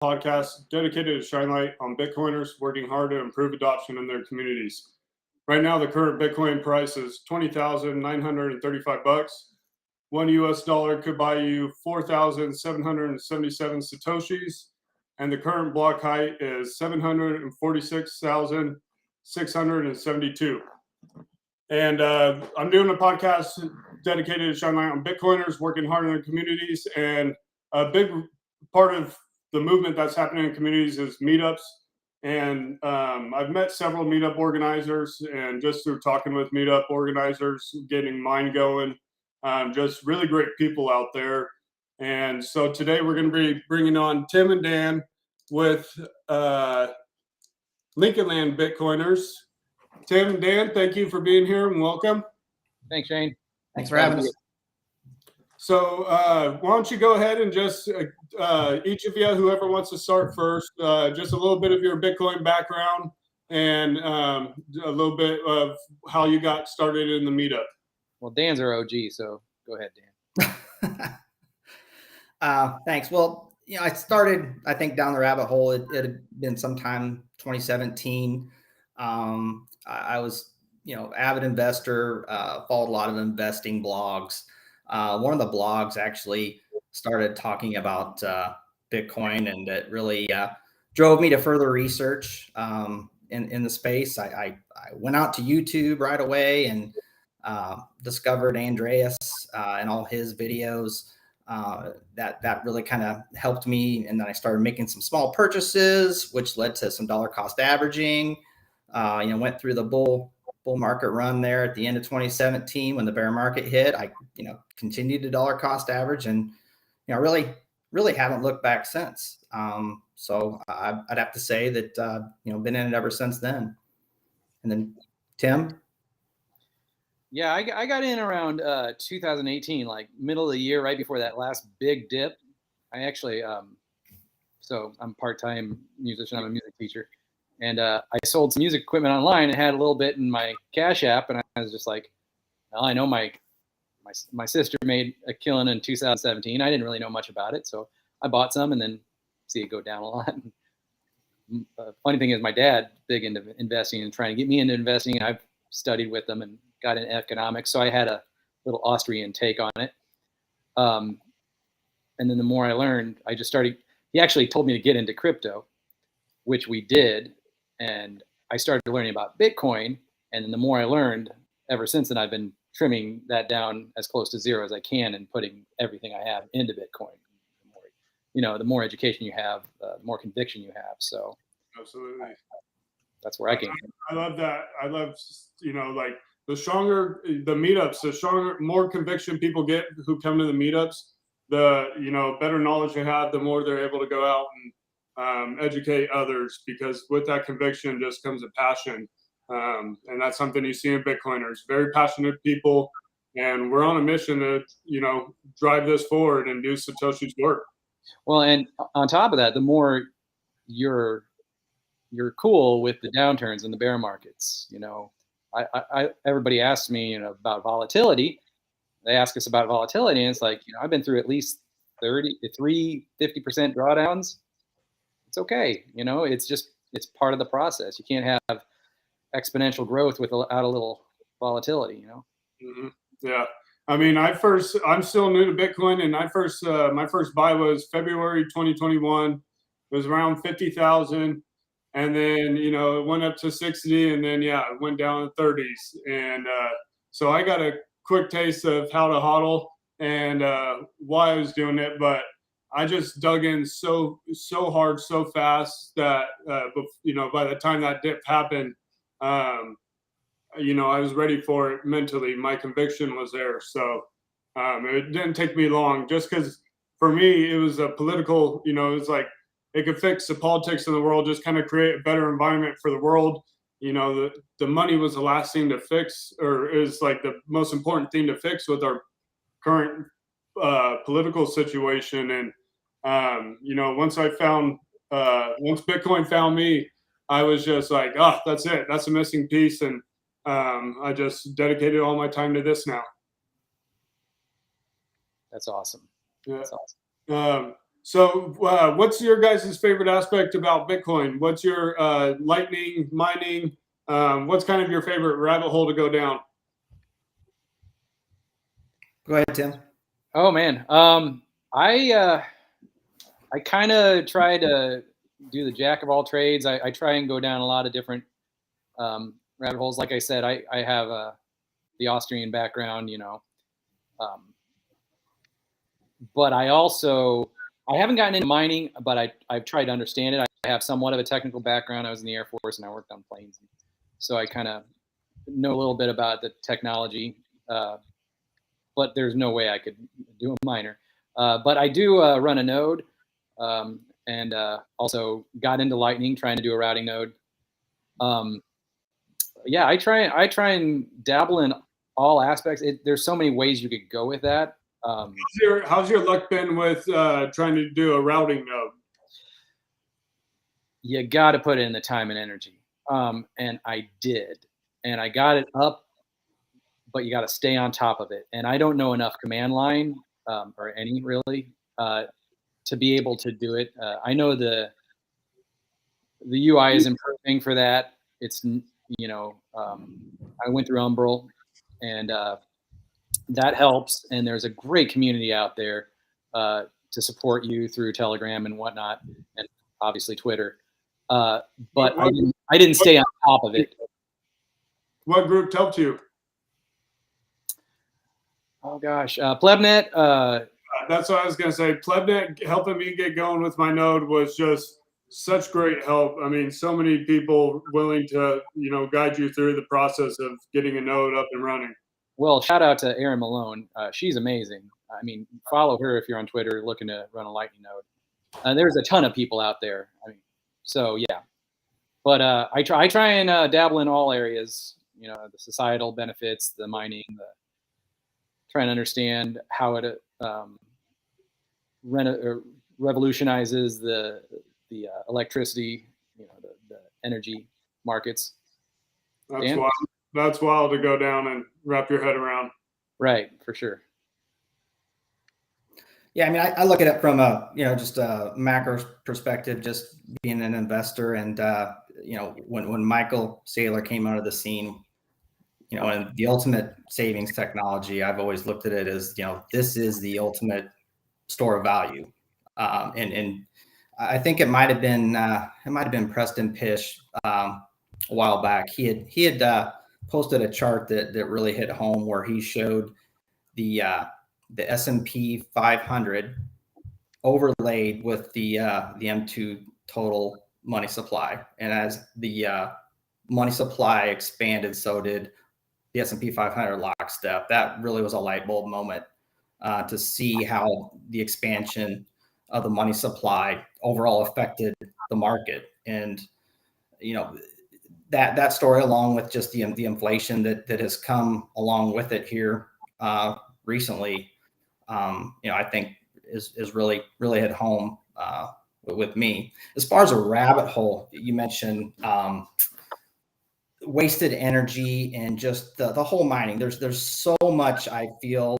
podcast dedicated to shine light on Bitcoiners working hard to improve adoption in their communities. Right now, the current Bitcoin price is $20,935. $1 could buy you 4,777 Satoshis, and the current block height is 746,672. And I'm doing a podcast dedicated to shine light on Bitcoiners working hard in their communities. And a big part of the movement that's happening in communities is meetups. And I've met several meetup organizers, and just through talking with meetup organizers, getting mine going, just really great people out there. And so today we're going to be bringing on Tim and Dan with Lincoln Land Bitcoiners. Tim and Dan, thank you for being here and welcome. Thanks, Shane. Thanks for having us. So why don't you go ahead and just, each of you, whoever wants to start first, just a little bit of your Bitcoin background and a little bit of how you got started in the meetup. Well, Dan's our OG, so go ahead, Dan. Thanks. Well, I started, I think, down the rabbit hole. It had been sometime 2017. I was, avid investor, followed a lot of investing blogs. One of the blogs actually started talking about Bitcoin, and it really drove me to further research in the space. I went out to YouTube right away and discovered Andreas and all his videos. That really kind of helped me. And then I started making some small purchases, which led to some dollar cost averaging. Went through the bull market run there at the end of 2017 when the bear market hit. I, continued to dollar cost average, and, really haven't looked back since. So I'd have to say that, been in it ever since then. And then Tim? Yeah, I got in around 2018, like middle of the year, right before that last big dip. I actually, so I'm a part-time musician. I'm a music teacher. And I sold some music equipment online and had a little bit in my Cash App. And I was just like, well, I know my sister made a killing in 2017. I didn't really know much about it. So I bought some and then see it go down a lot. Funny thing is my dad, big into investing and trying to get me into investing. And I've studied with him and got in economics. So I had a little Austrian take on it. And then the more I learned, I just started, he actually told me to get into crypto, which we did. And I started learning about Bitcoin. And then the more I learned, ever since then, I've been trimming that down as close to zero as I can and putting everything I have into Bitcoin. The more education you have, the more conviction you have. So absolutely, that's where I came from. I love that. I love, like the stronger the meetups, the stronger, more conviction people get who come to the meetups, the, better knowledge they have, the more they're able to go out and educate others, because with that conviction just comes a passion. And that's something you see in Bitcoiners, very passionate people. And we're on a mission to, drive this forward and do Satoshi's work. Well, and on top of that, the more you're cool with the downturns and the bear markets, everybody asks me, about volatility. They ask us about volatility, and it's like, I've been through at least 50% drawdowns. It's okay. It's part of the process. You can't have exponential growth without a little volatility, Mm-hmm. Yeah. I mean, I'm still new to Bitcoin, and my first buy was February 2021. It was around 50,000. And then, it went up to 60, and then, it went down to 30s. And so I got a quick taste of how to hodl and why I was doing it. But I just dug in so hard, so fast that, by the time that dip happened, I was ready for it mentally. My conviction was there. So it didn't take me long, just because for me, it was a political, it was like, it could fix the politics of the world, just kind of create a better environment for the world. The money was the last thing to fix, or is like the most important thing to fix with our current political situation. And, once Bitcoin found me, I was just like, that's it. That's a missing piece. And I just dedicated all my time to this now. That's awesome. Yeah. That's awesome. So, what's your guys' favorite aspect about Bitcoin? What's your Lightning mining? What's kind of your favorite rabbit hole to go down? Go ahead, Tim. Oh man, I kind of try to do the jack of all trades. I try and go down a lot of different rabbit holes. Like I said, I have the Austrian background, but I haven't gotten into mining, but I've tried to understand it. I have somewhat of a technical background. I was in the Air Force and I worked on planes, so I kind of know a little bit about the technology. But there's no way I could do a miner. But I do run a node, and also got into Lightning, trying to do a routing node. Yeah, I try and dabble in all aspects. There's so many ways you could go with that. How's your luck been with trying to do a routing node? You got to put in the time and energy, and I did, and I got it up, but you got to stay on top of it. And I don't know enough command line or any really to be able to do it. I know the UI is improving for that. It's I went through Umbrel, and that helps. And there's a great community out there to support you through Telegram and whatnot, and obviously Twitter. But I didn't stay on top of it. What group helped you? Oh gosh, Plebnet. That's what I was gonna say. Plebnet helping me get going with my node was just such great help. I mean, so many people willing to guide you through the process of getting a node up and running. Well, shout out to Erin Malone. She's amazing. I mean, follow her if you're on Twitter looking to run a Lightning node. There's a ton of people out there. I mean, so yeah. But I try and dabble in all areas. The societal benefits, the mining, trying to understand how it revolutionizes the electricity, the energy markets. That's wild to go down and wrap your head around. Right, for sure. Yeah, I mean, I look at it from a just a macro perspective, just being an investor, and when Michael Saylor came out of the scene, and the ultimate savings technology, I've always looked at it as this is the ultimate store of value, and I think it might have been Preston Pish a while back. He had posted a chart that really hit home, where he showed the S&P 500 overlaid with the M2 total money supply, and as the money supply expanded, so did the S&P 500 lockstep. That really was a light bulb moment to see how the expansion of the money supply overall affected the market. And that story, along with just the inflation that has come along with it here recently, I think is really hit home with me. As far as a rabbit hole, you mentioned wasted energy and just the whole mining. There's so much, I feel,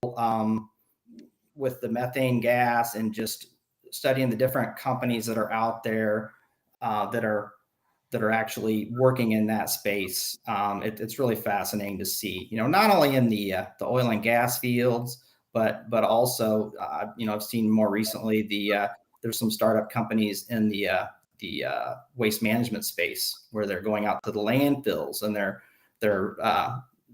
with the methane gas, and just studying the different companies that are out there that are actually working in that space. It's really fascinating to see, not only in the oil and gas fields, but also, I've seen more recently there's some startup companies in the waste management space, where they're going out to the landfills, and they're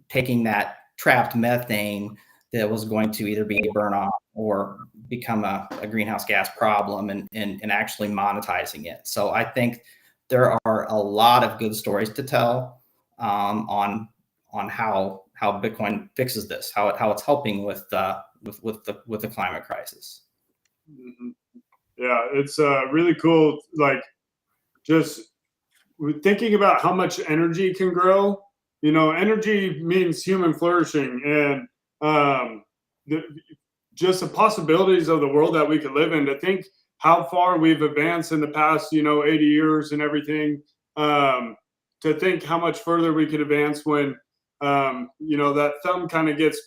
taking that trapped methane that was going to either be burned off or become a greenhouse gas problem, and actually monetizing it. So I think there are a lot of good stories to tell on how Bitcoin fixes this, how it's helping with the climate crisis. Mm-hmm. Yeah, it's really cool. Like, just thinking about how much energy can grow. Energy means human flourishing, and just the possibilities of the world that we could live in. To think how far we've advanced in the past, 80 years and everything. To think how much further we could advance when, that thumb kind of gets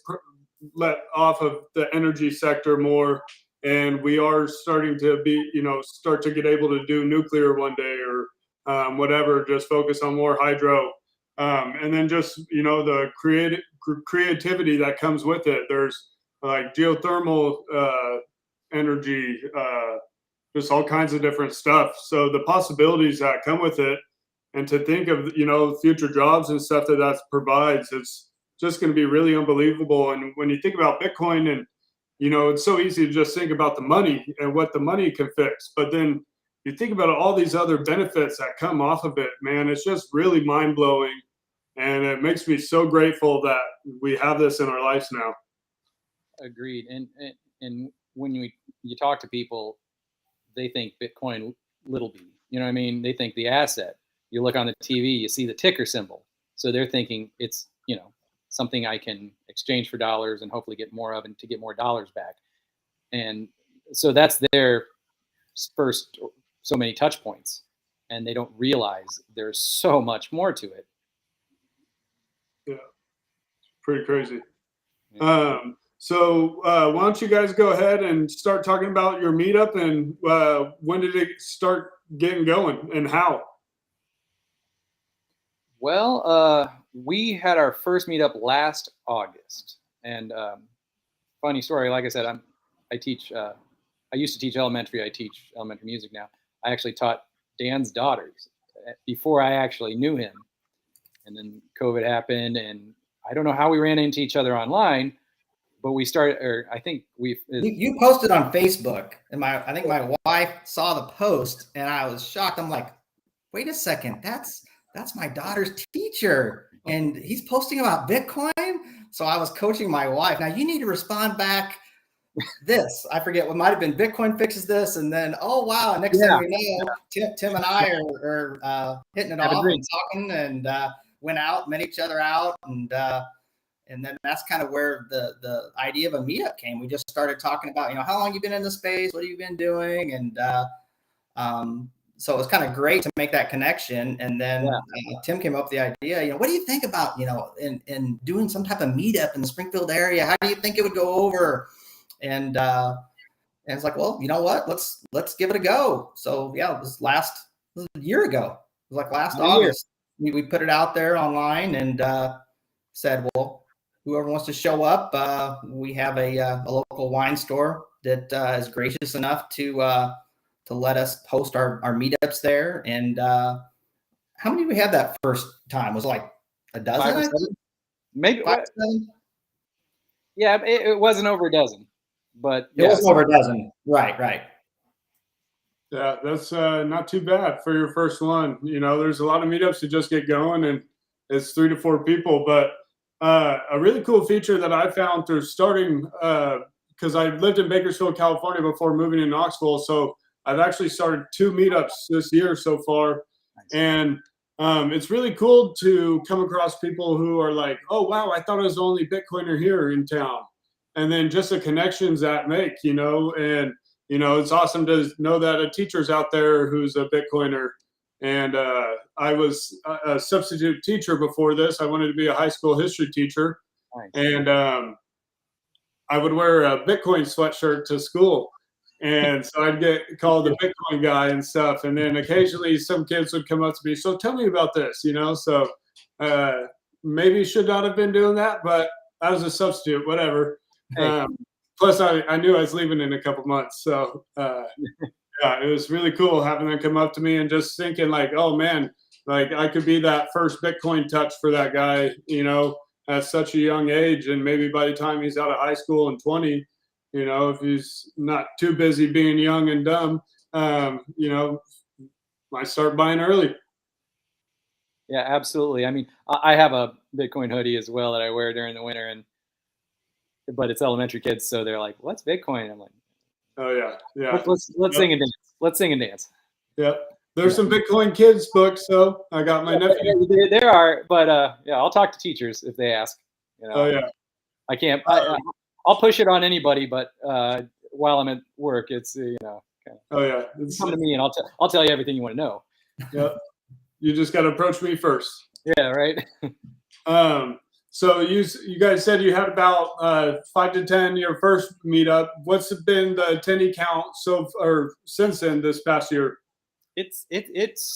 let off of the energy sector more. and we are starting to be, start to get able to do nuclear one day or whatever, just focus on more hydro. And then just, the creativity that comes with it. There's like geothermal energy, just all kinds of different stuff. So the possibilities that come with it, and to think of, future jobs and stuff that provides, it's just going to be really unbelievable. And when you think about Bitcoin, and, it's so easy to just think about the money and what the money can fix. But then you think about all these other benefits that come off of it, man, it's just really mind blowing. And it makes me so grateful that we have this in our lives now. Agreed. And when you talk to people, they think Bitcoin little b. You know what I mean? They think the asset. You look on the TV, you see the ticker symbol. So they're thinking it's, something I can exchange for dollars and hopefully get more of and to get more dollars back. And so that's their first so many touch points. And they don't realize there's so much more to it. Yeah, pretty crazy. Yeah. So why don't you guys go ahead and start talking about your meetup, and when did it start getting going and how? Well, we had our first meetup last August, and funny story. Like I said, I teach. I used to teach elementary. I teach elementary music now. I actually taught Dan's daughters before I actually knew him, and then COVID happened, and I don't know how we ran into each other online, but we started. Or I think you posted on Facebook, and I think my wife saw the post, and I was shocked. I'm like, wait a second, that's my daughter's teacher, and he's posting about Bitcoin. So I was coaching my wife. Now you need to respond back this. I forget what might have been Bitcoin fixes this, and then oh wow, next thing we know, Tim and I are hitting it off and talking, and went out, met each other out, and then that's kind of where the idea of a meetup came. We just started talking about how long you've been in the space, what have you been doing, and so it was kind of great to make that connection. And then Tim came up with the idea, what do you think about, in doing some type of meetup in the Springfield area? How do you think it would go over? And it's like, well, you know what? Let's give it a go. So it was a year ago. It was like last August. We put it out there online and said, well, whoever wants to show up, we have a local wine store that is gracious enough to let us host our meetups there. And how many did we have that first time? Was it like a dozen? 5 or 7? Maybe 5 or 7? Yeah, it wasn't over a dozen, but it wasn't over a dozen. Right. Yeah, that's not too bad for your first one. There's a lot of meetups that just get going, and it's 3 to 4 people. But a really cool feature that I found through starting, because I lived in Bakersfield, California before moving to Knoxville, so I've actually started 2 meetups this year so far. Nice. And it's really cool to come across people who are like, oh, wow, I thought I was the only Bitcoiner here in town. And then just the connections that make, and, it's awesome to know that a teacher's out there who's a Bitcoiner. And I was a substitute teacher before this. I wanted to be a high school history teacher. Nice. And I would wear a Bitcoin sweatshirt to school. And so I'd get called the Bitcoin guy and stuff. And then occasionally some kids would come up to me, so tell me about this, so maybe should not have been doing that, but I was a substitute, whatever. Hey. Plus I knew I was leaving in a couple months. So it was really cool having them come up to me and just thinking like, oh man, like I could be that first Bitcoin touch for that guy, at such a young age. And maybe by the time he's out of high school and 20, if he's not too busy being young and dumb, might start buying early. Yeah, absolutely. I mean, I have a Bitcoin hoodie as well that I wear during the winter, but it's elementary kids, so they're like, "What's Bitcoin?" I'm like, "Oh yeah. Let's sing and dance. Let's sing and dance." Yep. There's some Bitcoin kids books, so I got my nephew. There are, but I'll talk to teachers if they ask. Oh yeah. I can't. I'll push it on anybody, but while I'm at work, it's Oh yeah. Come to me and I'll tell you everything you want to know. Yep. You just got to approach me first. Yeah. Right. So you guys said you had about 5 to 10 your first meetup. What's been the attendee count or since then this past year? It's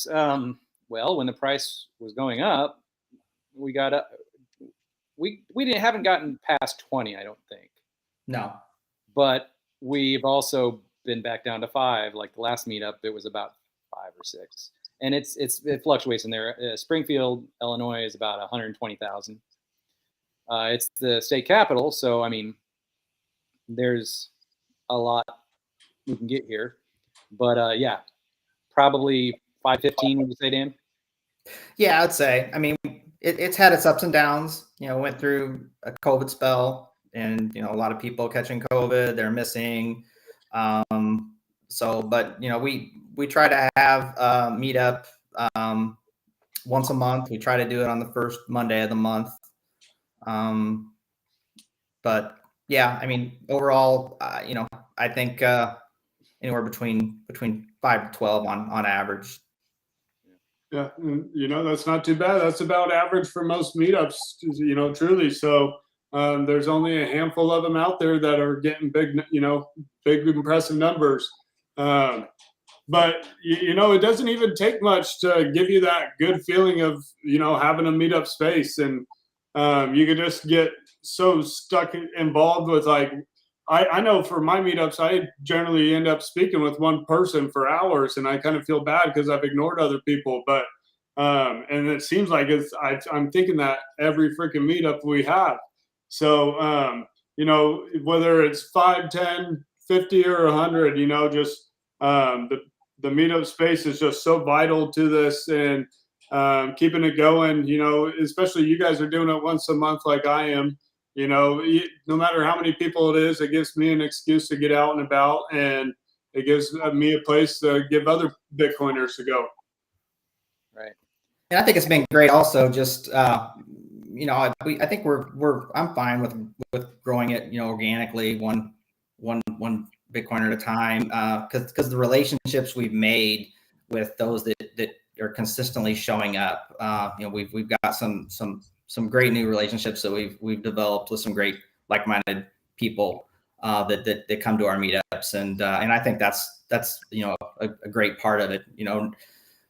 well, when the price was going up, we got up. We haven't gotten past 20, I don't think. No. But we've also been back down to 5. Like the last meetup, it was about 5 or 6, and it fluctuates in there. Springfield, Illinois, is about 120,000. It's the state capital, so I mean, there's a lot we can get here. But yeah, probably 515. Would you say, Dan? Yeah, I'd say. I mean, it's had its ups and downs. Went through a COVID spell, and a lot of people catching COVID, they're missing. But we try to have a meetup once a month. We try to do it on the first Monday of the month. But yeah, I mean, overall, I think anywhere between 5 to 12 on average. Yeah, and, that's not too bad. That's about average for most meetups, truly. So there's only a handful of them out there that are getting big, big impressive numbers. But it doesn't even take much to give you that good feeling of having a meetup space, and you could just get so stuck involved with I know for my meetups, I generally end up speaking with one person for hours, and I kind of feel bad because I've ignored other people. But and it seems like I'm thinking that every freaking meetup we have. So whether it's 5, 10, 50, or 100, just the meetup space is just so vital to this, and keeping it going. Especially you guys are doing it once a month like I am. No matter how many people it is, it gives me an excuse to get out and about, and it gives me a place to give other Bitcoiners to go. Right. And I think it's been great also, just, I think I'm fine with growing it, organically, one Bitcoin at a time, because the relationships we've made with those that are consistently showing up, we've got some great new relationships that we've developed with some great like-minded people that come to our meetups, and I think that's a great part of it.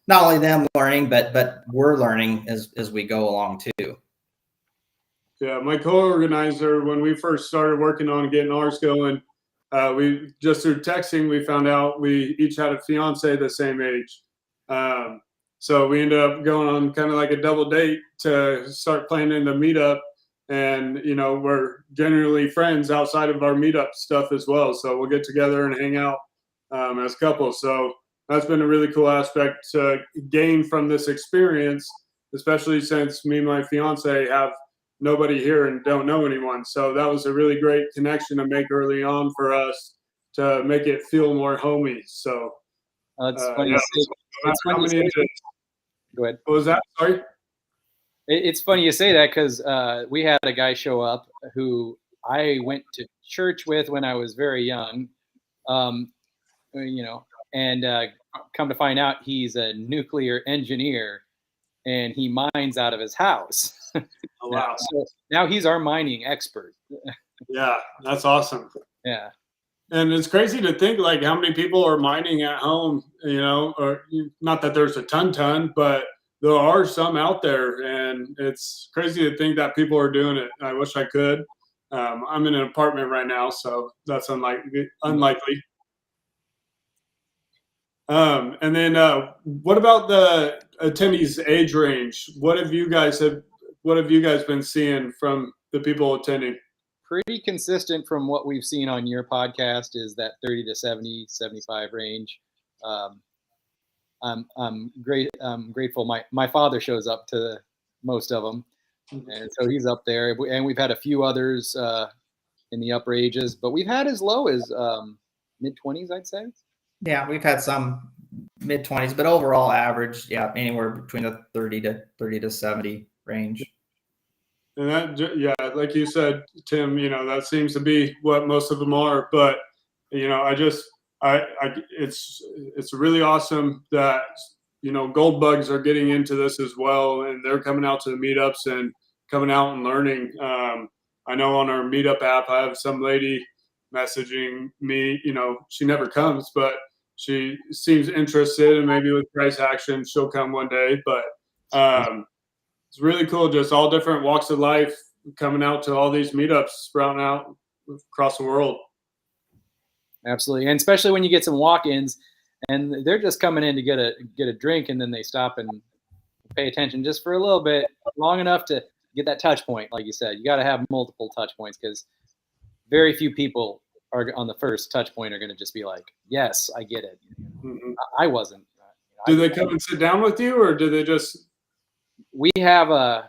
Not only them learning, but we're learning as we go along too. Yeah, my co-organizer, when we first started working on getting ours going, we just through texting, we found out we each had a fiance the same age. So we ended up going on kind of like a double date to start planning the meetup. And, we're generally friends outside of our meetup stuff as well. So we'll get together and hang out as couples. So that's been a really cool aspect to gain from this experience, especially since me and my fiance have nobody here and don't know anyone. So that was a really great connection to make early on for us to make it feel more homey. So it's funny. Yeah. It's funny. Go ahead. What was that? Sorry. It's funny you say that, because we had a guy show up who I went to church with when I was very young, and come to find out he's a nuclear engineer, and he mines out of his house. Oh, wow. So now he's our mining expert. Yeah, that's awesome. Yeah. And it's crazy to think how many people are mining at home, or not that there's a ton, but there are some out there, and it's crazy to think that people are doing it. I wish I could. I'm in an apartment right now, so that's unlikely. And then what about the attendees' age range? What have you guys been seeing from the people attending? Pretty consistent from what we've seen on your podcast is that 30 to 70, 75 range. I'm grateful. My father shows up to most of them, and so he's up there. And we've had a few others in the upper ages, but we've had as low as mid-20s, I'd say. Yeah, we've had some mid-20s, but overall average, anywhere between the 30 to 70 range. And that, like you said, Tim, that seems to be what most of them are. But it's really awesome that gold bugs are getting into this as well, and they're coming out to the meetups and coming out and learning. I know on our meetup app, I have some lady messaging me. She never comes, but she seems interested, and maybe with price action, she'll come one day. But it's really cool, just all different walks of life coming out to all these meetups sprouting out across the world. Absolutely, and especially when you get some walk-ins, and they're just coming in to get a drink, and then they stop and pay attention just for a little bit, long enough to get that touch point. Like you said, you got to have multiple touch points, because very few people are on the first touch point are going to just be like, yes, I get it. Mm-hmm. I wasn't. Do they come and sit down with you, or do they just? We have I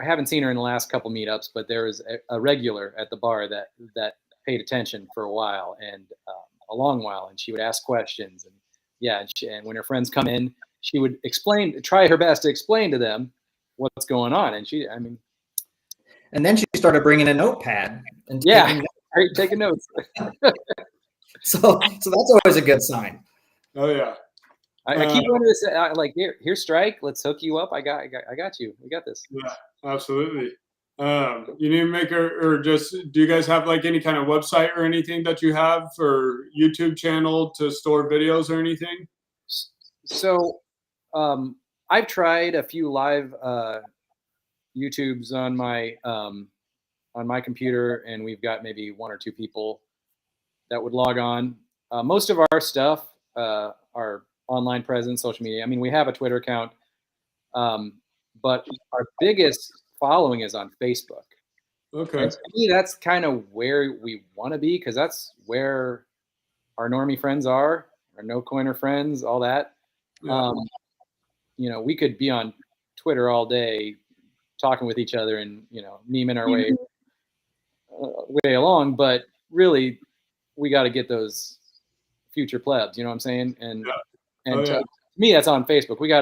haven't seen her in the last couple meetups, but there was a regular at the bar that paid attention for a while, and a long while, and she would ask questions, and when her friends come in, she would try her best to explain to them what's going on, and and then she started bringing a notepad and taking notes. So that's always a good sign. Oh yeah. I keep wanting to say, like, here, Strike. Let's hook you up. I got you. We got this. Yeah, absolutely. You need to make or just, do you guys have like any kind of website or anything that you have, or YouTube channel to store videos or anything? So, I've tried a few live YouTubes on my computer, and we've got maybe 1 or 2 people that would log on. Most of our stuff, our online presence, social media. I mean, we have a Twitter account, but our biggest following is on Facebook. Okay. And to me, that's kind of where we want to be, because that's where our normie friends are, our no coiner friends, all that. Yeah. We could be on Twitter all day talking with each other and, memeing our way along, but really we got to get those future plebs, you know what I'm saying? And to me, that's on Facebook. We're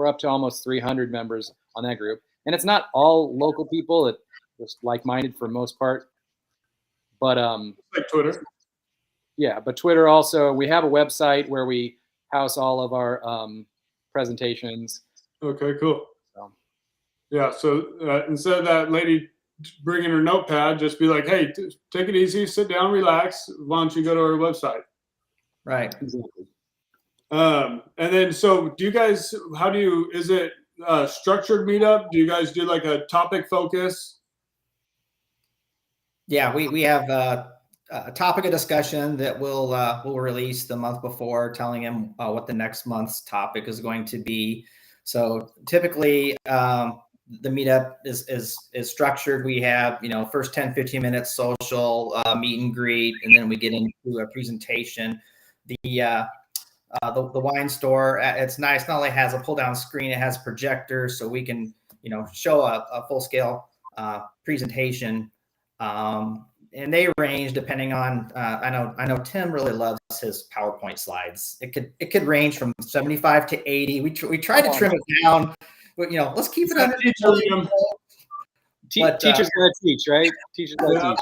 up to almost 300 members on that group, and it's not all local people. It's just like-minded for the most part, but like Twitter. Yeah, but Twitter also, we have a website where we house all of our presentations. Okay, cool. Yeah, so instead of that lady bringing her notepad, just be like, hey, take it easy, sit down, relax. Why don't you go to our website? Right. Exactly. And then, so is it a structured meetup? Do you guys do like a topic focus? Yeah, we have a topic of discussion that we'll release the month before, telling them what the next month's topic is going to be. So typically, the meetup is structured. We have, first 10, 15 minutes social meet and greet, and then we get into a presentation. The wine store, it's nice. Not only has a pull down screen, it has projectors, so we can, show a full scale presentation. And they range depending on, I know Tim really loves his PowerPoint slides. It could range from 75 to 80. We try to trim it down, but let's keep it under. Teachers gotta teach, right? Teachers gotta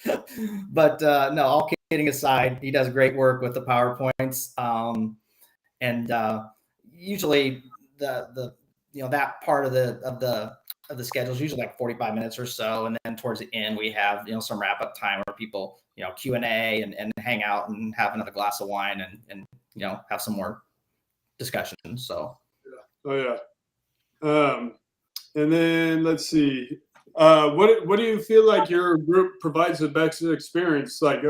teach. But no, all kidding aside, he does great work with the PowerPoints. And usually that part of the schedule is usually like 45 minutes or so, and then towards the end we have some wrap up time where people Q&A and hang out and have another glass of wine and have some more discussion. So and then let's see, what do you feel like your group provides the best experience, like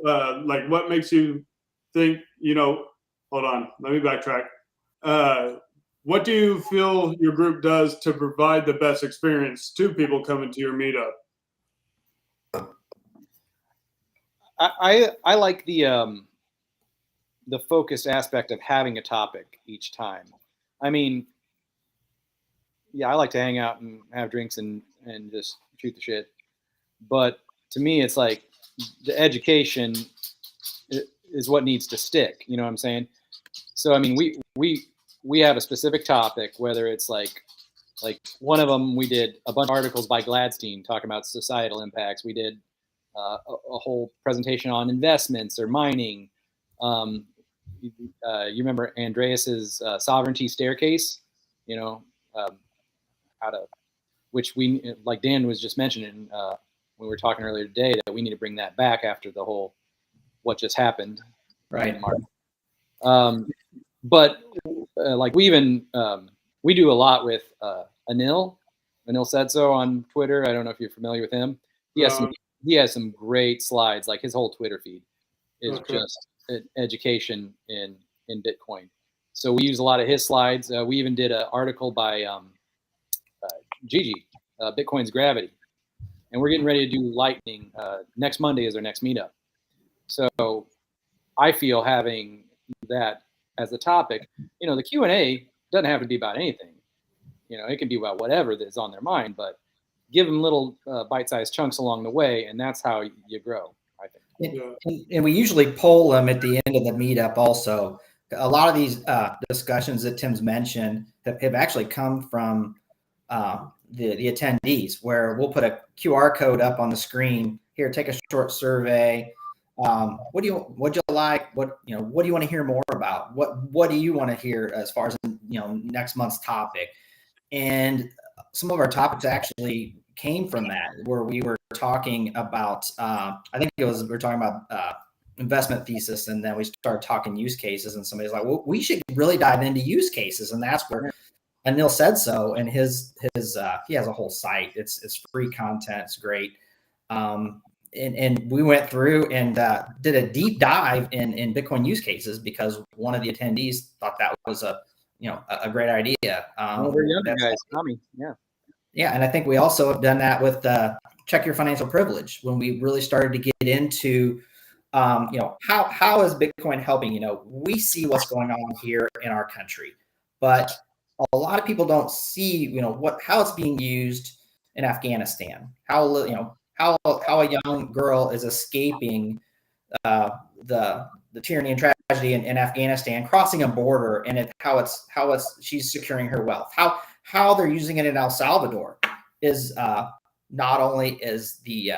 what makes you think, hold on, let me backtrack. What do you feel your group does to provide the best experience to people coming to your meetup? I like the focused aspect of having a topic each time. I mean, yeah, I like to hang out and have drinks and just shoot the shit. But to me, it's like the education is what needs to stick. You know what I'm saying? So, I mean, we have a specific topic, whether it's like one of them, we did a bunch of articles by Gladstein talking about societal impacts. We did a whole presentation on investments or mining. You remember Andreas's sovereignty staircase? how to, which we, like Dan was just mentioning, we were talking earlier today, that we need to bring that back after the whole, what just happened. Right. In March. But like we even, we do a lot with Anil said so on Twitter. I don't know if you're familiar with him. He has some great slides. Like his whole Twitter feed is just education in Bitcoin. So we use a lot of his slides. We even did an article by Gigi, Bitcoin's Gravity, and we're getting ready to do Lightning. Next Monday is our next meetup. So I feel having that as a topic, the Q&A doesn't have to be about anything. It can be about whatever that's on their mind, but give them little bite-sized chunks along the way, and that's how you grow, I think. And we usually poll them at the end of the meetup also. A lot of these discussions that Tim's mentioned have actually come from the attendees, where we'll put a QR code up on the screen. Here, take a short survey. What do you like? What do you want to hear more about? What do you want to hear as far as next month's topic? And some of our topics actually came from that, where we were talking about I think we were talking about investment thesis, and then we started talking use cases, and somebody's like, well, we should really dive into use cases, and that's where Anil said so. And his he has a whole site. It's free content. It's great. And we went through and did a deep dive in Bitcoin use cases, because one of the attendees thought that was a great idea. We're younger guys, Tommy. Yeah, and I think we also have done that with Check Your Financial Privilege, when we really started to get into how is Bitcoin helping. We see what's going on here in our country, but a lot of people don't see how it's being used in Afghanistan. How a young girl is escaping the tyranny and tragedy in Afghanistan, crossing a border, and how she's securing her wealth. How they're using it in El Salvador is not only is the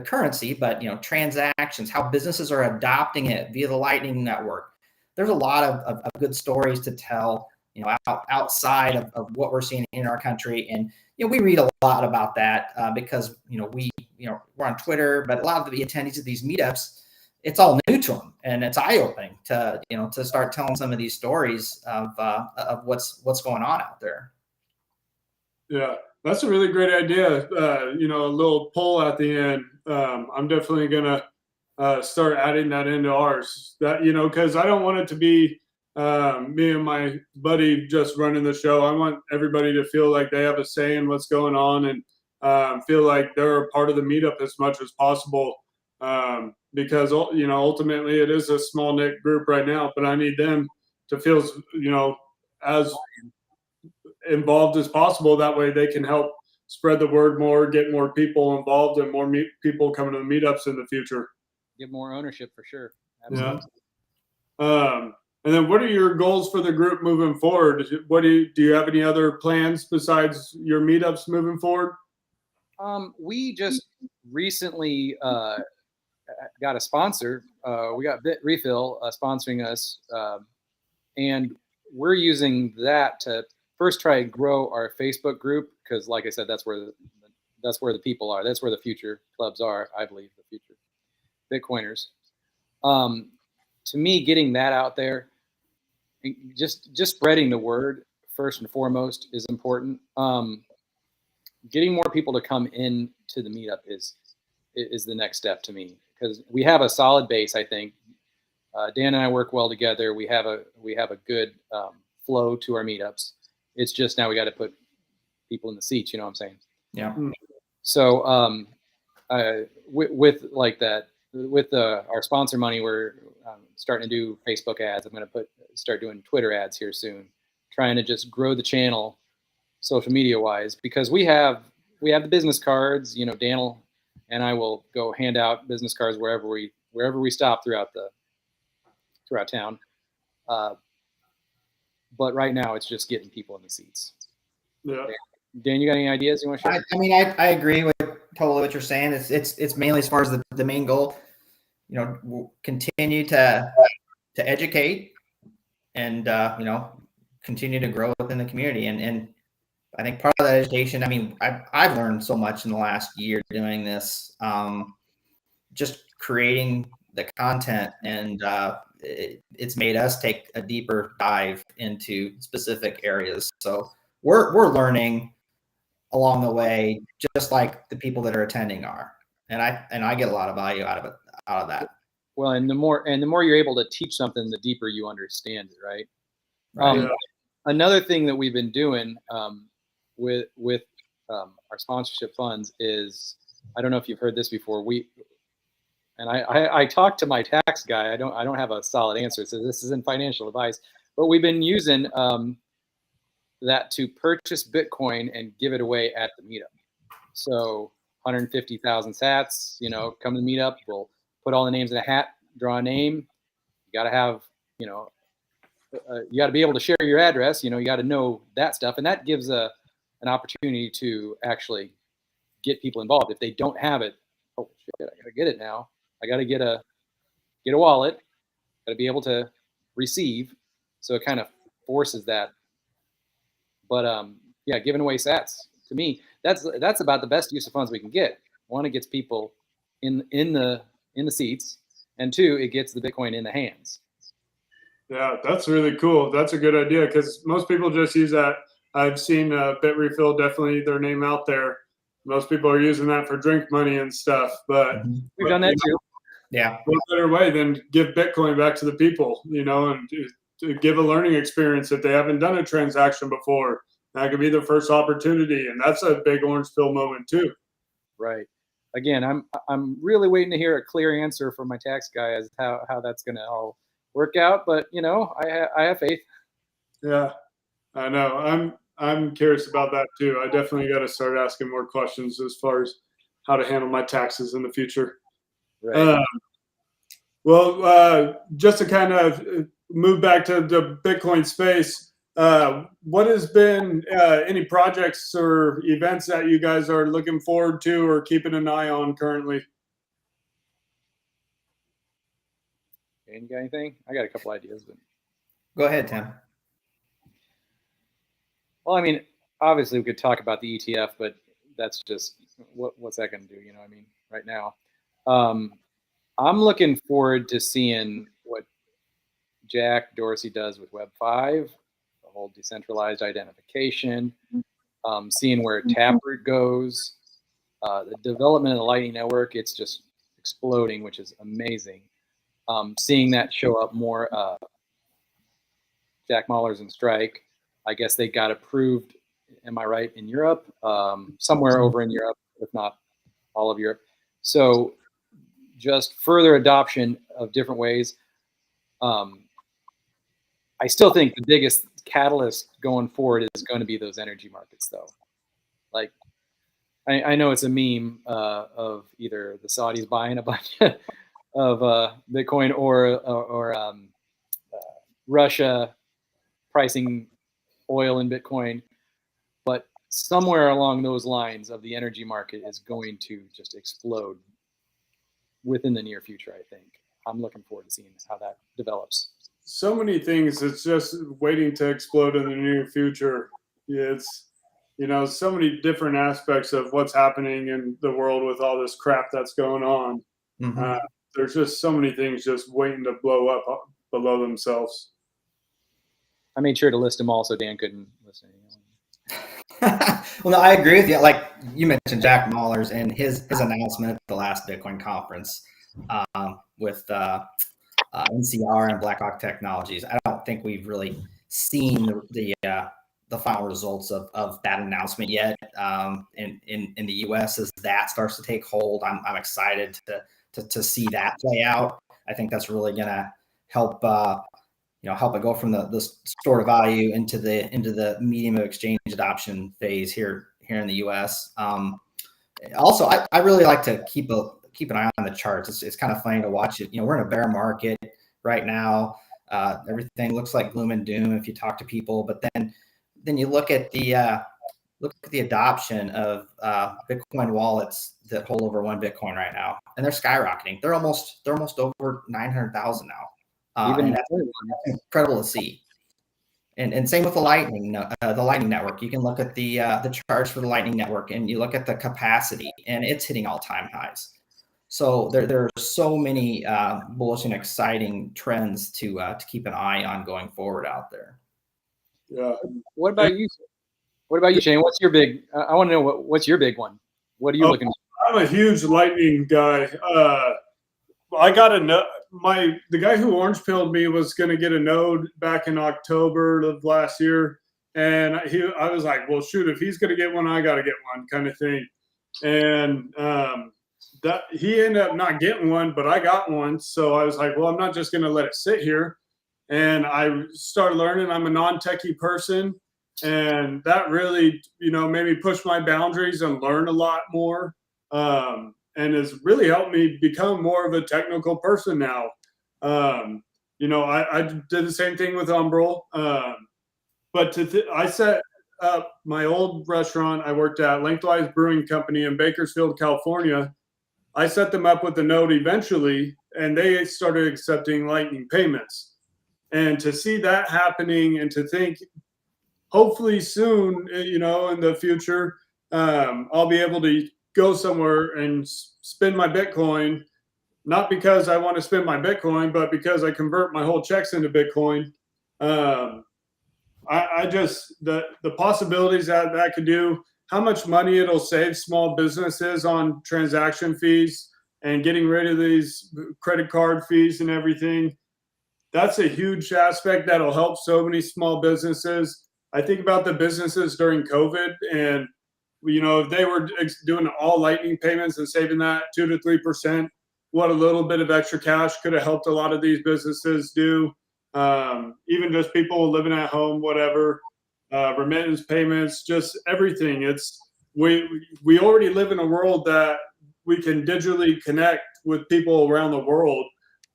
currency, but transactions. How businesses are adopting it via the Lightning Network. There's a lot of good stories to tell. Outside of what we're seeing in our country, and we read a lot about that because we're on Twitter, but a lot of the attendees of these meetups, it's all new to them, and it's eye-opening to start telling some of these stories of what's going on out there. Yeah, that's a really great idea. A little poll at the end. I'm definitely gonna start adding that into ours. That because I don't want it to be me and my buddy just running the show. I want everybody to feel like they have a say in what's going on, and feel like they're a part of the meetup as much as possible. Because ultimately it is a small knit group right now, but I need them to feel as involved as possible. That way they can help spread the word more, get more people involved, and more people coming to the meetups in the future. Get more ownership for sure. Absolutely. Yeah. And then what are your goals for the group moving forward? Do you have any other plans besides your meetups moving forward? We just recently got a sponsor. We got Bit Refill sponsoring us, and we're using that to first try and grow our Facebook group, because, like I said, that's where the people are. That's where the future clubs are. I believe the future Bitcoiners. To me, getting that out there, just spreading the word first and foremost is important. Getting more people to come in to the meetup is the next step to me, because we have a solid base. I think Dan and I work well together. We have a good flow to our meetups. It's just now we got to put people in the seats. You know what I'm saying? Yeah. So with like that, with our sponsor money, we're starting to do Facebook ads. I'm going to start doing Twitter ads here soon, trying to just grow the channel social media wise, because we have the business cards. Daniel and I will go hand out business cards wherever we stop throughout town. But right now it's just getting people in the seats. Yeah. Dan, you got any ideas you want to share? I agree with totally what you're saying. It's mainly as far as the main goal. We'll continue to educate and continue to grow within the community, and I think part of that education, I mean, I've learned so much in the last year doing this, just creating the content, and it's made us take a deeper dive into specific areas. So we're learning along the way, just like the people that are attending are, and I get a lot of value out of that. Well, and the more you're able to teach something, the deeper you understand it, right? Right. Yeah. Another thing that we've been doing with our sponsorship funds is, I don't know if you've heard this before. I talked to my tax guy. I don't have a solid answer, so this isn't financial advice. But we've been using that to purchase Bitcoin and give it away at the meetup. So 150,000 sats, come to the meetup. We'll put all the names in a hat, draw a name. You got to have, you got to be able to share your address. You got to know that stuff, and that gives an opportunity to actually get people involved. If they don't have it, oh shit, I got to get it now. I got to get a wallet. Got to be able to receive. So it kind of forces that. But yeah, giving away sats, to me, that's about the best use of funds we can get. One, it gets people in the seats, and two, it gets the Bitcoin in the hands. Yeah, that's really cool. That's a good idea, because most people just use that. I've seen Bitrefill, definitely their name out there. Most people are using that for drink money and stuff, but we've done that too. Yeah. What better way than give Bitcoin back to the people, and to give a learning experience if they haven't done a transaction before. That could be their first opportunity, and that's a big orange pill moment too. Right. Again, I'm really waiting to hear a clear answer from my tax guy as how that's going to all work out. But I have faith. Yeah, I know. I'm curious about that too. I definitely got to start asking more questions as far as how to handle my taxes in the future. Right. Just to kind of move back to the Bitcoin space, what has been any projects or events that you guys are looking forward to or keeping an eye on currently? You got anything? I got a couple ideas, but Go ahead, Tim. well, I mean, obviously we could talk about the ETF, but that's just what's that going to do? Right now, I'm looking forward to seeing what Jack Dorsey does with Web5, the whole decentralized identification, seeing where Taproot goes, the development of the Lightning Network. It's just exploding, which is amazing. Seeing that show up more, Jack Mallers and Strike. I guess they got approved, am I right, in Europe? Somewhere over in Europe, if not all of Europe. So just further adoption of different ways. I still think the biggest catalyst going forward is going to be those energy markets, though. Like, I know it's a meme of either the Saudis buying a bunch of Bitcoin or Russia pricing oil in Bitcoin, but somewhere along those lines of the energy market is going to just explode within the near future, I think. I'm looking forward to seeing how that develops. So many things. It's just waiting to explode in the near future. It's so many different aspects of what's happening in the world with all this crap that's going on. Mm-hmm. There's just so many things just waiting to blow up below themselves. I made sure to list them all so Dan couldn't listen. Well, no, I agree with you. Like you mentioned, Jack Mallers and his announcement at the last Bitcoin conference with NCR and Blackhawk Technologies. I don't think we've really seen the final results of that announcement yet. In the U.S. as that starts to take hold, I'm excited to see that play out. I think that's really going to help help it go from the store of value into the medium of exchange adoption phase here in the U.S. Also, I really like to keep an eye on the charts. It's kind of funny to watch it. We're in a bear market right now. Everything looks like gloom and doom if you talk to people, but then you look at the adoption of Bitcoin wallets that hold over 1 Bitcoin right now, and they're skyrocketing. They're almost over 900,000 now. And that's incredible to see. And same with the Lightning Network. You can look at the charts for the Lightning Network, and you look at the capacity, and it's hitting all-time highs. So there are so many bullish and exciting trends to keep an eye on going forward out there. Yeah. What about you? What about you, Shane? What's your big? I want to know what's your big one. What are you looking for? I'm a huge Lightning guy. I got a note. The guy who orange pilled me was going to get a node back in October of last year, and I was like, well, shoot, if he's going to get one, I got to get one, kind of thing. And that he ended up not getting one, but I got one. So I was like, well, I'm not just going to let it sit here. And I started learning. I'm a non-techie person, and that really, made me push my boundaries and learn a lot more. And has really helped me become more of a technical person now. I did the same thing with Umbral. But I set up my old restaurant I worked at, Lengthwise Brewing Company in Bakersfield, California. I set them up with the node eventually, and they started accepting Lightning payments. And to see that happening, and to think hopefully soon, in the future, I'll be able to go somewhere and spend my Bitcoin, not because I want to spend my Bitcoin, but because I convert my whole checks into Bitcoin. I just, the possibilities that could do, how much money it'll save small businesses on transaction fees and getting rid of these credit card fees and everything. That's a huge aspect that'll help so many small businesses. I think about the businesses during COVID, and if they were doing all Lightning payments and saving that 2 to 3%, what a little bit of extra cash could have helped a lot of these businesses do. Even just people living at home, whatever, remittance payments, just everything. We already live in a world that we can digitally connect with people around the world.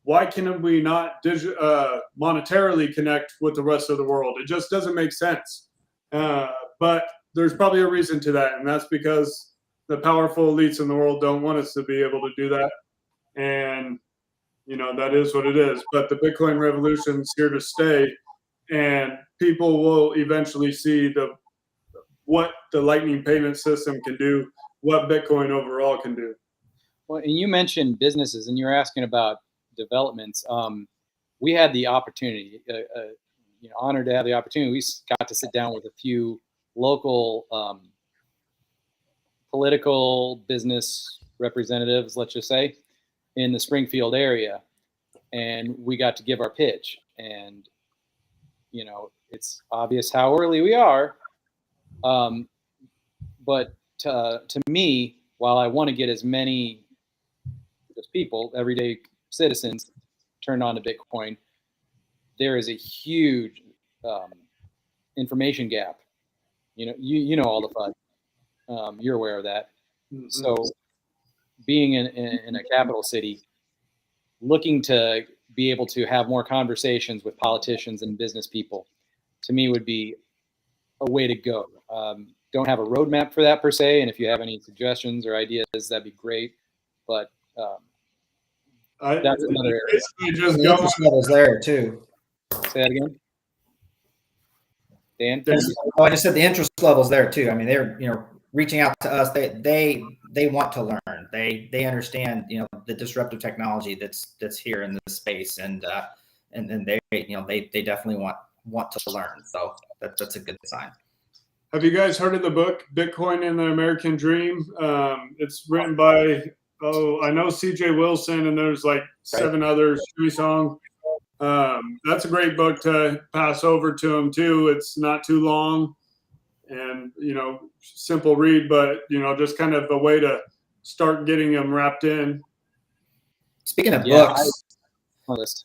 Why can we not monetarily connect with the rest of the world? It just doesn't make sense. But there's probably a reason to that, and that's because the powerful elites in the world don't want us to be able to do that. And, that is what it is. But the Bitcoin revolution is here to stay, and people will eventually see what the Lightning payment system can do, what Bitcoin overall can do. Well, and you mentioned businesses, and you're asking about developments. We had the opportunity, honored to have the opportunity. We got to sit down with a few local political business representatives, let's just say, in the Springfield area, and we got to give our pitch. And it's obvious how early we are, but to me, while I want to get as many people, everyday citizens, turned on to Bitcoin, there is a huge information gap. You know all the FUD. You're aware of that. Mm-hmm. So being in a capital city, looking to be able to have more conversations with politicians and business people, to me would be a way to go. Don't have a roadmap for that per se, and if you have any suggestions or ideas, that'd be great. But that's another area. Just the interest levels there too. Say that again, Dan. Oh, I just said the interest levels there too. I mean, they're reaching out to us. They want to learn. They understand the disruptive technology that's here in this space, and they they definitely want to learn. So that's a good sign. Have you guys heard of the book Bitcoin and the American Dream? It's written by I know CJ Wilson, and there's like 7 others. Song. That's a great book to pass over to them too. It's not too long, and simple read, but just kind of a way to start getting them wrapped in. Speaking of books, I was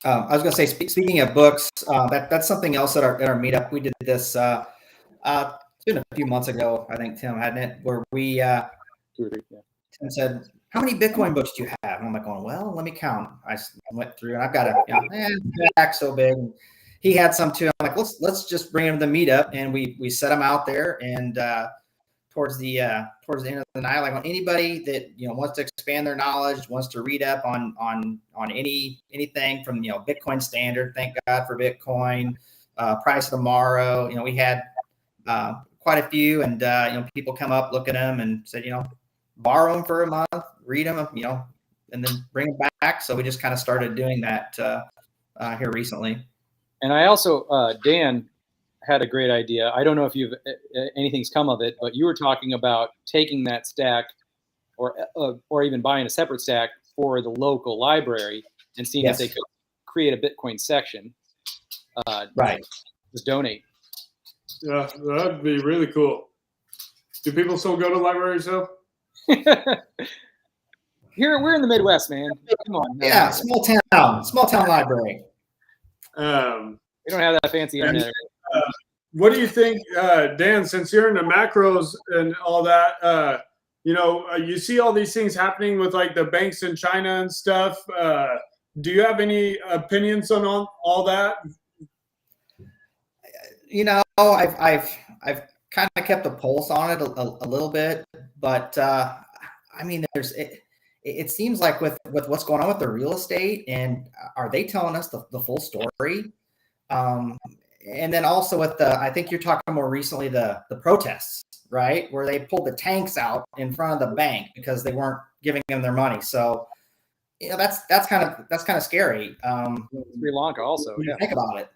going to say, speaking of books, that's something else at our meetup. We did this. It's been a few months ago, I think, Tim, hadn't it? Where we Tim said, "How many Bitcoin books do you have?" And I'm like, going, "Well, let me count." I went through, and I've got a back so big. And he had some too. I'm like, let's just bring him to the meetup, and we set them out there and towards the end of the night, like on anybody that wants to expand their knowledge, wants to read up on anything from Bitcoin Standard. Thank God for Bitcoin. Price of tomorrow. We had quite a few, and people come up, look at them, and said, borrow them for a month, read them, and then bring them back. So we just kind of started doing that here recently. And I also, Dan had a great idea. I don't know if anything's come of it, but you were talking about taking that stack or even buying a separate stack for the local library and seeing if they could create a Bitcoin section. Right. Just donate. Yeah, that'd be really cool. Do people still go to libraries though? Here, we're in the Midwest, man. Come on. Man. Yeah, small town library. We don't have that fancy internet. What do you think, Dan, since you're into macros and all that, you see all these things happening with like the banks in China and stuff. Do you have any opinions on all that? I've kind of kept a pulse on it a little bit, but it seems like with what's going on with the real estate, and are they telling us the full story? And then also with I think you're talking more recently, the protests, right? Where they pulled the tanks out in front of the bank because they weren't giving them their money. So, that's kind of scary. Sri Lanka also. When you think about it,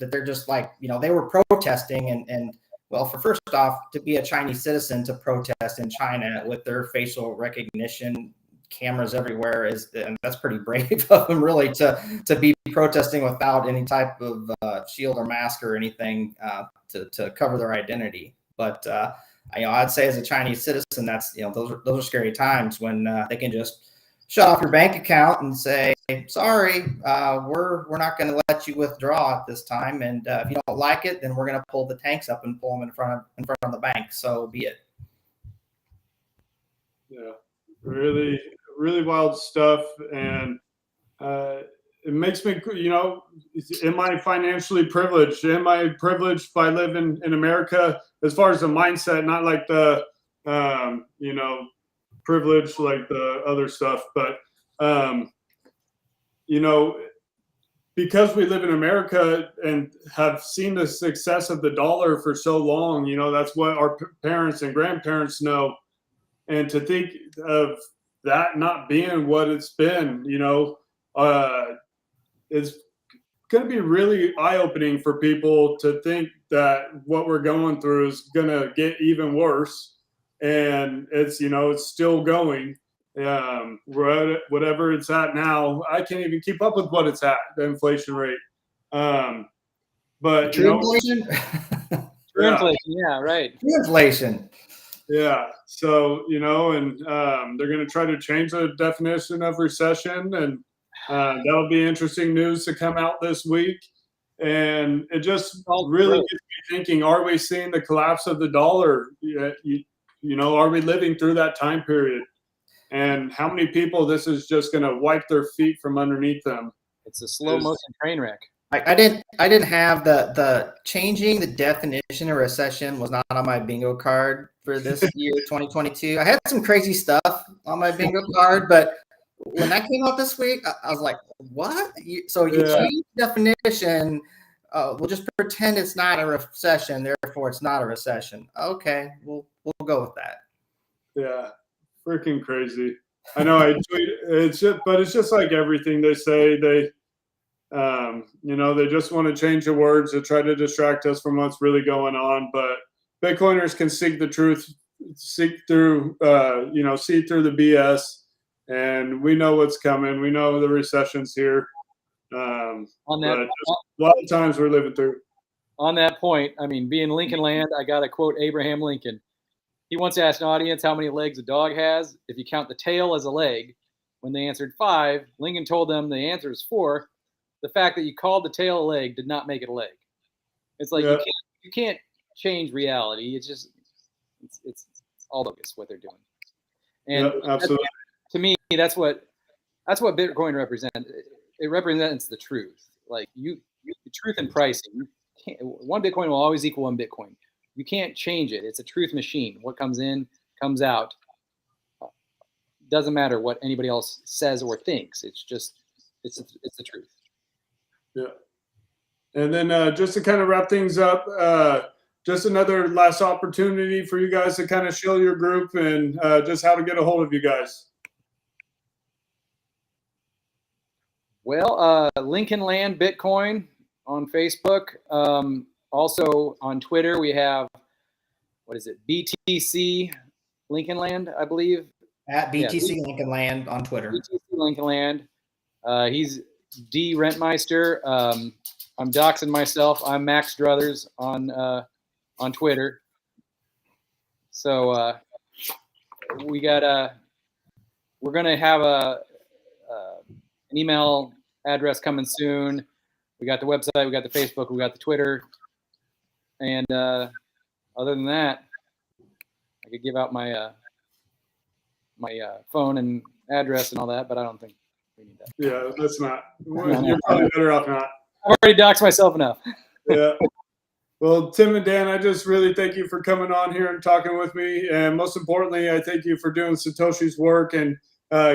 that they're just like, they were protesting and well, first off, to be a Chinese citizen to protest in China with their facial recognition cameras everywhere and that's pretty brave of them, really, to be protesting without any type of shield or mask or anything to cover their identity. But I'd say as a Chinese citizen, that's those are scary times when they can just shut off your bank account and say, sorry, we're not going to let you withdraw at this time, and if you don't like it, then we're going to pull the tanks up and pull them in front of the bank. So be it. Yeah, really, really wild stuff, and it makes me, am I financially privileged? Am I privileged by living in America as far as the mindset, not like the, privilege like the other stuff, but, because we live in America and have seen the success of the dollar for so long, that's what our parents and grandparents know. And to think of that not being what it's been, it's going to be really eye-opening for people to think that what we're going through is going to get even worse. And it's, it's still going. Whatever it's at now, I can't even keep up with what it's at, the inflation rate. But True inflation? True inflation, yeah, right. True inflation. Yeah. So, and they're going to try to change the definition of recession, and that'll be interesting news to come out this week. And it just really gets me thinking, are we seeing the collapse of the dollar? Are we living through that time period? And how many people this is just going to wipe their feet from underneath them? It's a slow motion train wreck. I didn't have the changing the definition of recession was not on my bingo card for this year 2022. I had some crazy stuff on my bingo card, but when that came out this week, I was like, what? So you change the definition. We'll just pretend it's not a recession, therefore it's not a recession. Okay, we'll go with that. Yeah, freaking crazy. I know. It's just like everything they say. They just want to change the words to try to distract us from what's really going on. But Bitcoiners can seek the truth, see through the BS, and we know what's coming. We know the recession's here. A lot of times we're living through. On that point, being Lincoln land, I got to quote Abraham Lincoln. He once asked an audience how many legs a dog has if you count the tail as a leg. When they answered 5, Lincoln told them the answer is 4. The fact that you called the tail a leg did not make it a leg. It's like you can't change reality. It's just it's all bogus what they're doing. And absolutely. To me, that's what Bitcoin represents. It represents the truth. Like the truth in pricing. One Bitcoin will always equal one Bitcoin. You can't change it. It's a truth machine. What comes in, comes out. Doesn't matter what anybody else says or thinks. It's the truth. Yeah. And then just to kind of wrap things up, just another last opportunity for you guys to kind of show your group and just how to get a hold of you guys. Well, Lincoln Land Bitcoin on Facebook. Also on Twitter, we have, what is it? BTC Lincoln Land, I believe. At BTC Lincoln Land on Twitter. BTC Lincoln Land. He's D Rentmeister. I'm doxing myself. I'm Max Druthers on Twitter. So we're gonna have an email address coming soon. We got the website, we got the Facebook, we got the Twitter, and other than that, I could give out my my phone and address and all that, but I don't think we need that. Yeah, that's not. You're probably better off not. I've already doxed myself enough. Yeah. Well, Tim and Dan, I just really thank you for coming on here and talking with me. And most importantly, I thank you for doing Satoshi's work and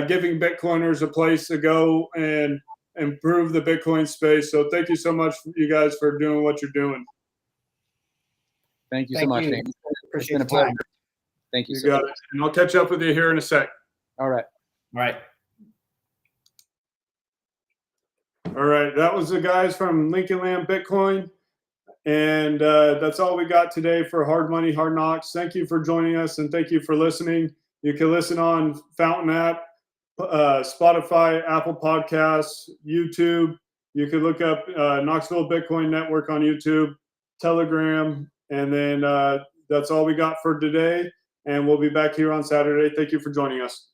giving Bitcoiners a place to go and improve the Bitcoin space. So thank you so much, you guys, for doing what you're doing. Thank you so much, Nate. Appreciate It's been a pleasure. Thank you. You got it. And I'll catch up with you here in a sec. All right. All right. All right. That was the guys from Lincoln Land Bitcoin. And that's all we got today for Hard Money, Hard Knocks. Thank you for joining us and thank you for listening. You can listen on Fountain app, Spotify, Apple Podcasts, YouTube. You can look up Knoxville Bitcoin Network on YouTube, Telegram, and then that's all we got for today. And we'll be back here on Saturday. Thank you for joining us.